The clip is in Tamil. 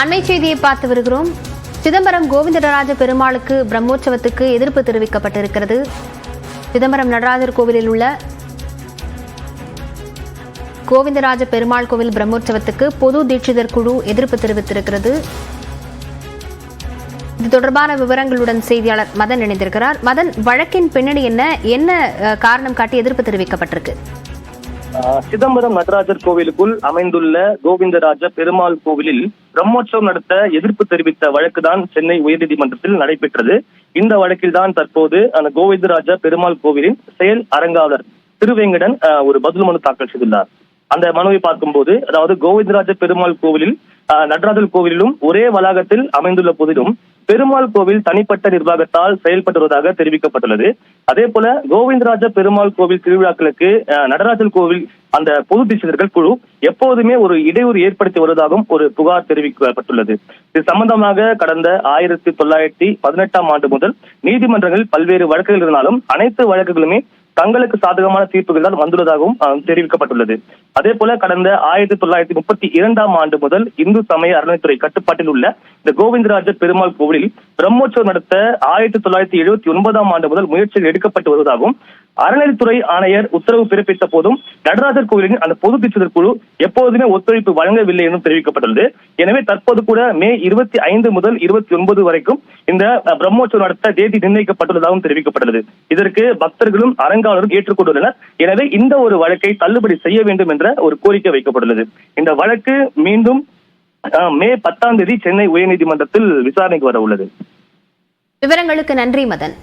அண்மை செய்தியை பார்த்து வருகிறோம். சிதம்பரம் கோவிந்தராஜ பெருமாளுக்கு பிரம்மோற்சவத்துக்கு எதிர்ப்பு தெரிவிக்கப்பட்டிருக்கிறது. சிதம்பரம் நடராஜர் கோவிலில் உள்ள கோவிந்தராஜ பெருமாள் கோவில் பிரம்மோற்சவத்துக்கு பொது தீட்சிதர் குழு எதிர்ப்பு தெரிவித்திருக்கிறது. இது தொடர்பான விவரங்களுடன் செய்தியாளர் மதன் இணைந்திருக்கிறார். மதன், வழக்கின் பின்னணி என்ன காரணம் காட்டி எதிர்ப்பு தெரிவிக்கப்பட்டிருக்கு? சிதம்பரம் நடராஜர் கோவிலுக்குள் அமைந்துள்ள கோவிந்தராஜ பெருமாள் கோவிலில் பிரம்மோற்சவம் நடத்த எதிர்ப்பு தெரிவித்த வழக்குதான் சென்னை உயர்நீதிமன்றத்தில் நடைபெற்றது. இந்த வழக்கில் தான் தற்போது அந்த கோவிந்தராஜ பெருமாள் கோவிலின் செயல் அரங்காவலர் திருவேங்கடன் ஒரு பதில் மனு தாக்கல் செய்துள்ளார். அந்த மனுவை பார்க்கும்போது, அதாவது கோவிந்தராஜ பெருமாள் கோவிலில் நடராஜர் கோவிலிலும் ஒரே வளாகத்தில் அமைந்துள்ள போதிலும் பெருமாள் கோவில் தனிப்பட்ட நிர்வாகத்தால் செயல்பட்டு வருவதாக தெரிவிக்கப்பட்டுள்ளது. அதே போல கோவிந்தராஜ பெருமாள் கோவில் திருவிழாக்களுக்கு நடராஜர் கோவில் அந்த பொது தீட்சிதர்கள் குழு எப்போதுமே ஒரு இடையூறு ஏற்படுத்தி வருவதாகவும் ஒரு புகார் தெரிவிக்கப்பட்டுள்ளது. இது சம்பந்தமாக கடந்த 1918 ஆண்டு முதல் நீதிமன்றங்களில் பல்வேறு வழக்குகள் இருந்தாலும் அனைத்து வழக்குகளுமே தங்களுக்கு சாதகமான தீர்ப்புகள் தான் வந்துள்ளதாகவும் தெரிவிக்கப்பட்டுள்ளது. அதே போல கடந்த 1932 ஆண்டு முதல் இந்து சமய அறநிலைத்துறை கட்டுப்பாட்டில் உள்ள இந்த கோவிந்தராஜ பெருமாள் கோவிலில் பிரம்மோற்சவம் நடத்த 1979 ஆண்டு முதல் முயற்சிகள் எடுக்கப்பட்டு வருவதாகவும் அறநிலைத்துறை ஆணையர் உத்தரவு பிறப்பித்த போதும் நடராஜர் கோவிலின் அந்த பொது தீட்சிதர் குழு எப்போதுமே ஒத்துழைப்பு வழங்கவில்லை என்றும் தெரிவிக்கப்பட்டுள்ளது. எனவே தற்போது கூட மே 25 முதல் 29 வரைக்கும் இந்த பிரம்மோற்சவம் நடத்த தேதி நிர்ணயிக்கப்பட்டுள்ளதாகவும் தெரிவிக்கப்பட்டுள்ளது. இதற்கு பக்தர்களும் அரங்காவலரும் ஏற்றுக்கொண்டுள்ளனர். எனவே இந்த ஒரு வழக்கை தள்ளுபடி செய்ய வேண்டும் என்ற ஒரு கோரிக்கை வைக்கப்பட்டுள்ளது. இந்த வழக்கு மீண்டும் மே 10 சென்னை உயர்நீதிமன்றத்தில் விசாரணைக்கு வர உள்ளது. விவரங்களுக்கு நன்றி மதன்.